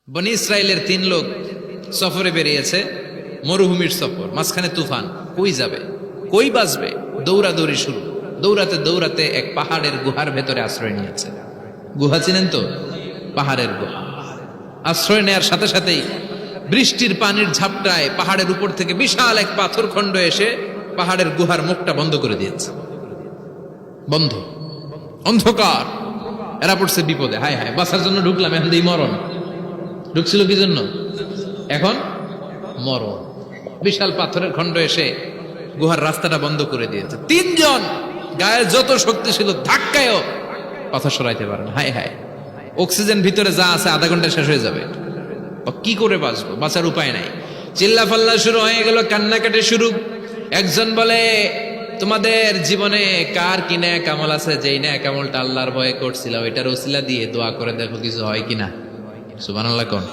বনি ইসরায়েলের 3 লোক সফরে বেরিয়েছে, মরুভূমির সফর, মাঝখানে তুফান। কই যাবে, কই বাঁচবে, দৌড়াদৌড়ি শুরু। দৌড়াতে দৌড়াতে এক পাহাড়ের গুহার ভেতরে আশ্রয় নিয়েছে। গুহা চিনেন তো? পাহাড়ের গুহা। আশ্রয় নেয়ার সাথে সাথেই বৃষ্টির পানির ঝাপটায় পাহাড়ের উপর থেকে বিশাল এক পাথর খণ্ড এসে পাহাড়ের গুহার মুখটা বন্ধ করে দিয়েছে। বন্ধ, অন্ধকার। এরা পড়ছে বিপদে। হায় হায়, বাঁচার জন্য ঢুকলাম, এখন দিই মরণ। ঢুকছিল কি জন্য? এখন মরণ। বিশাল পাথরের খণ্ড এসে গুহার রাস্তাটা বন্ধ করে দিয়েছে। 3 জন গায়ের যত শক্তি ছিল ধাক্কায়ও পাথর সরাইতে পারে না। হায় হায়, অক্সিজেন ভিতরে যা আছে আধা ঘন্টা শেষ হয়ে যাবে। কি করে বাঁচবো? বাঁচার উপায় নাই। চিল্লা ফাল্লা শুরু হয়ে গেল, কান্নাকাটি শুরু। একজন বলে, তোমাদের জীবনে কার কি ন্যাক আমল আছে, যেই ন্যাক আমলটা আল্লাহর ভয়ে করছিল ওইটার ওসিলা দিয়ে দোয়া করে দেখো কিছু হয় কিনা। সুবহানাল্লাহ কোন?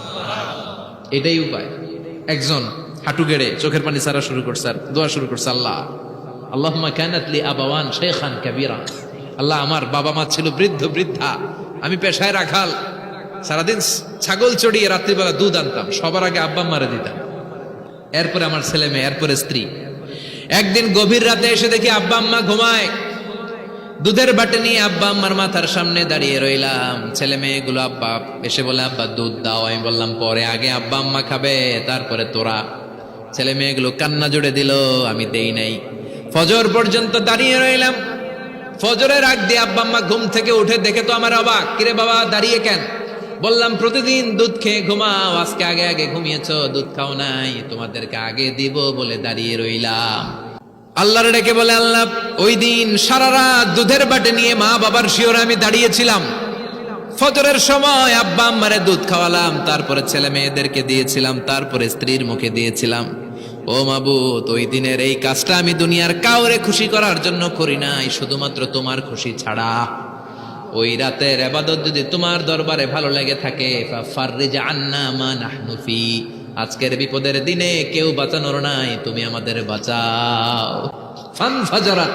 এটাই উপায়। একজন হাঁটু গেড়ে চোখের পানি ছাড়া শুরু করছে আর দোয়া শুরু করছে, আল্লাহ আল্লাহুম্মা কানাত লি আবাওয়ান শাইখান কাবীরা। আল্লাহ, আমার বাবা মা ছিল বৃদ্ধ বৃদ্ধা, আমি পেশায় রাখাল, সারাদিন ছাগল চড়িয়ে রাত্রিবেলা দুধ আনতাম, সবার আগে আব্বা আম্মারে দিতাম, এরপরে আমার ছেলে মেয়ে, এরপরে স্ত্রী। একদিন গভীর রাতে এসে দেখি আব্বা আম্মা ঘুমায়। দুধের বাটি নিয়ে আব্বা আম্মার মাথার সামনে দাঁড়িয়ে রইলাম। ছেলে মেয়েগুলো আব্বা এসে বলে, আব্বা দুধ দাও। আমি বললাম পরে, আগে আব্বা আম্মা খাবে, তারপরে তোরা। ছেলে মেয়েগুলো কান্না জুড়ে দিল, আমি দেই নাই। ফজর পর্যন্ত দাঁড়িয়ে রইলাম। ফজরের আগ দিয়ে আব্বা আম্মা ঘুম থেকে উঠে দেখে তো আমার অবাক, কিরে বাবা দাঁড়িয়ে কেন? বললাম প্রতিদিন দুধ খেয়ে ঘুমাও, আজকে আগে আগে ঘুমিয়েছো, দুধ খাও নাই, তোমাদেরকে আগে দিব বলে দাঁড়িয়ে রইলাম। আল্লাহর ডেকে বলে, আল্লাহ ওই দিন সারা রাত দুধের বাটি নিয়ে মা বাবার শিওরে আমি দাঁড়িয়েছিলাম। ফজরের সময় আব্বা আম্মারে দুধ খাওয়ালাম, তারপরে ছেলে মেয়েদেরকে দিয়েছিলাম, তারপরে স্ত্রীর মুখে দিয়েছিলাম। ও মাবুদ, ওই দিনের এই কাজটা আমি দুনিয়ার কাউরে খুশি করার জন্য করি নাই, শুধুমাত্র তোমার খুশি ছাড়া। ওই রাতের ইবাদত যদি তোমার দরবারে ভালো লেগে থাকে, ফাফাররিজ আন্না মা নাহনু ফি, আজকের বিপদের দিনে কেউ বাঁচানোর নাই, তুমি আমাদের বাঁচাও। ফানফাজারা,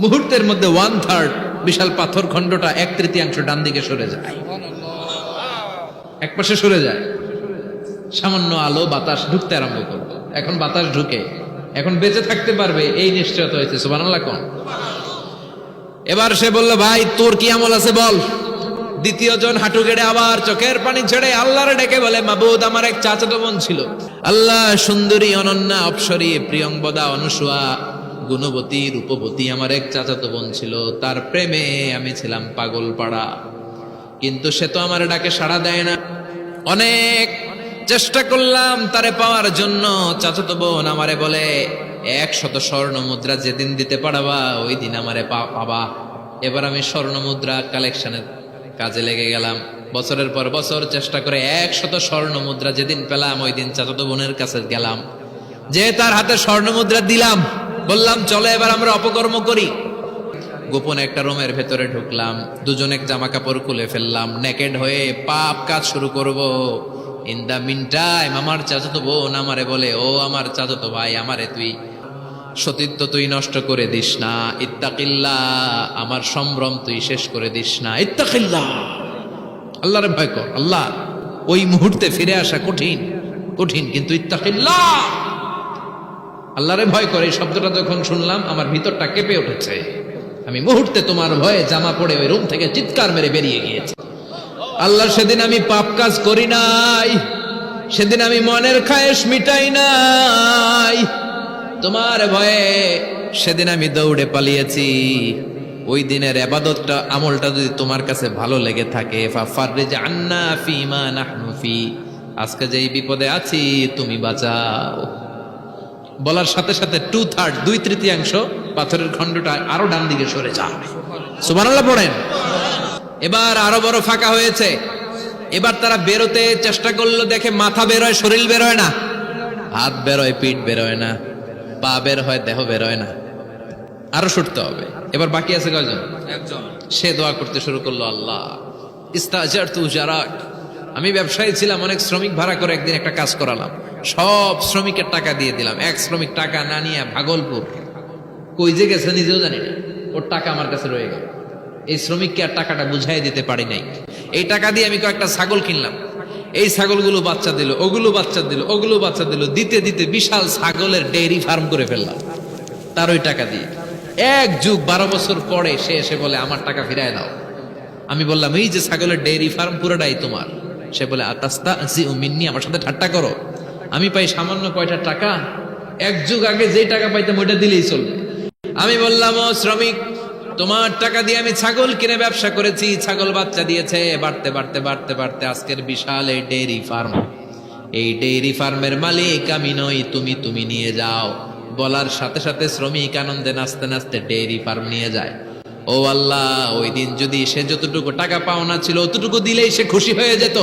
মুহূর্তের মধ্যে 1/3 বিশাল পাথর খণ্ডটা 1/3 ডান দিকে সরে যায়, একপাশে সরে যায়। সামান্য আলো বাতাস ঢুকতে আরম্ভ করলো। এখন বাতাস ঢুকে, এখন বেঁচে থাকতে পারবে এই নিশ্চয়তা হয়েছে। সুবহানাল্লাহ কোন? এবার সে বলল, ভাই তোর কি আমল আছে বল। দ্বিতীয় জন হাঁটু গেড়ে আবার চোখের পানি ছেড়ে আল্লাহর ডেকে বলে, মাবুদ আমার এক চাচাতো বোন ছিল। আল্লাহ, সুন্দরী, অনন্যা, অপসরী, প্রিয়ংবদা, অনুসুয়া, গুণবতী, রূপবতী আমার এক চাচাতো বোন ছিল। তার প্রেমে আমি ছিলাম পাগল পাড়া, কিন্তু সে তো আমার ডাকে সাড়া দেয় না। অনেক চেষ্টা করলাম তারে পাওয়ার জন্য। চাচাতো বোন আমারে বলে, 100 স্বর্ণ মুদ্রা যেদিন দিতে পারবা ওই দিন আমারে পাবা। এবার আমি স্বর্ণ মুদ্রা কালেকশনের কাজে লেগে গেলাম। বছরের পর বছর চেষ্টা করে 100 স্বর্ণ মুদ্রা যেদিন পেলাম ওই দিন চাচাতো বোনের কাছে গেলাম, যে তার হাতে স্বর্ণ মুদ্রা দিলাম, বললাম চলো এবার আমরা অপকর্ম করি। গোপন একটা রুমের ভেতরে ঢুকলাম, দুজনে জামা কাপড় খুলে ফেললাম, নেকেড হয়ে পাপ কাজ শুরু করব। ইন দা মিন টাইম আমার চাচাতো বোন আমারে বলে, ও আমার চাচাতো ভাই, আমারে তুই সতীত্ব তুই নষ্ট করে দিস না, ইত্তাকিল্লাহ, আমার সম্ভ্রম তুই শেষ করে দিস না, ইত্তাকিল্লাহ, আল্লাহরে ভয় কর। আল্লাহ, ওই মুহূর্তে ফিরে আসা কঠিন কঠিন, কিন্তু ইত্তাকিল্লাহ, আল্লাহরে ভয় করে। এই শব্দটা যখন শুনলাম আমার ভিতরটা কেঁপে উঠেছে। আমি মুহূর্তে তোমার ভয়ে জামা পড়ে ওই রুম থেকে চিৎকার মেরে বেরিয়ে গিয়েছি। আল্লাহ, সেদিন আমি পাপ কাজ করি নাই, সেদিন আমি মনের খায়েশ মিটাই নাই, তোমার ভয়ে সেদিন আমি দৌড়ে পালিয়েছি। ওই দিনের ইবাদতটা, আমলটা যদি তোমার কাছে ভালো লেগে থাকে, ফাফাররিজ আন্না ফিমা নাহনু ফি, আজকে যেই বিপদে আছি তুমি বাঁচাও। বলার সাথে সাথে 2/3 2/3 পাথরের খণ্ডটা আরো ডান দিকে সরে যায়। সুবহানাল্লাহ পড়েন। এবার আরো বড় ফাঁকা হয়েছে। এবার তারা বেরোতে চেষ্টা করলো, দেখে মাথা বেরোয়, শরীর বেরোয় না, হাত বেরোয়, পিঠ বেরোয় না, পা বের হয়, দেহ বেরোয় না, আরো ছুটতে হবে। এবার বাকি আছে কয়জন? একজন। সে দোয়া করতে শুরু করলো, আল্লাহ ইস্তাজারতু জারাক, আমি ব্যবসায়ী ছিলাম, অনেক শ্রমিক ভাড়া করে একদিন একটা কাজ করালাম, সব শ্রমিকের টাকা দিয়ে দিলাম। এক শ্রমিক টাকা না নিয়ে ভাগলপুর কই যে গেছে নিজেও জানি না, ওর টাকা আমার কাছে রয়ে গেল। এই শ্রমিককে আর টাকাটা বুঝাই দিতে পারি নাই। এই টাকা দিয়ে আমি কয়েকটা ছাগল কিনলাম, এই ছাগলগুলো বাচ্চা দিল, ওগুলো বাচ্চা দিল, ওগুলো বাচ্চা দিল, দিতে দিতে বিশাল ছাগলের ডেইরি ফার্ম করে ফেললাম তার ওই টাকা দিয়ে। এক যুগ 12 বছর পরে সে এসে বলে আমার টাকা ফিরায় দাও। আমি বললাম এই যে ছাগলের ডেইরি ফার্ম পুরোটাই তোমার। সে বলে আতাস্তা জি মিন্নি, আমার সাথে ঠাট্টা করো? আমি পাই সামান্য কয়টা টাকা, এক যুগ আগে যে টাকা পাইতাম ওইটা দিলেই চলবে। আমি বললাম ও শ্রমিক, তোমার টাকা দিয়ে আমি ছাগল কিনে ব্যবসা করেছি, ছাগল বাচ্চা দিয়েছে, বাড়তে বাড়তে বাড়তে বাড়তে আজকের বিশাল এই ডেইরি ফার্ম। এই ডেইরি ফার্মের মালিক আমি নই, তুমি নিয়ে যাও। বলার সাথে সাথে শ্রমিক আনন্দে নাচতে নাচতে ডেইরি ফার্ম নিয়ে যায়। ও আল্লাহ, ওই দিন যদি সে যতটুকু টাকা পাওনা ছিল অতটুকু দিলেই সে খুশি হয়ে যেত।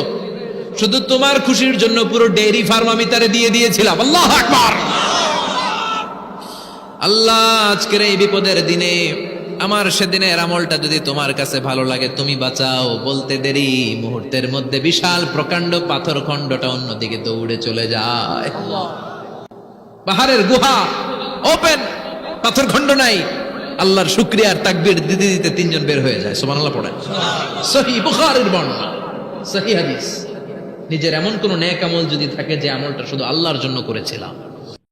শুধু তোমার খুশির জন্য পুরো ডেইরি ফার্ম আমি তারে দিয়ে দিয়েছিলাম। আল্লাহু আকবার। আল্লাহ, আজকের এই বিপদের দিনে আমার সেদিনের আমলটা যদি তোমার কাছে ভালো লাগে তুমি বাঁচাও। বলতে দেরি, মুহূর্তের মধ্যে বিশাল প্রকাণ্ড পাথর খণ্ডটা অন্যদিকে দৌড়ে চলে যায়। পাহাড়ের গুহা ওপেন, পাথর খণ্ড নাই। আল্লাহর শুকরিয়ার তাকবীর দিতে দিতে তিনজন বের হয়ে যায়। সুবহানাল্লাহ পড়েন। সহিহ বুখারীর বর্ণনা, সহিহ হাদিস। নিজের এমন কোন নেক আমল যদি থাকে যে আমলটা শুধু আল্লাহর জন্য করেছিলাম,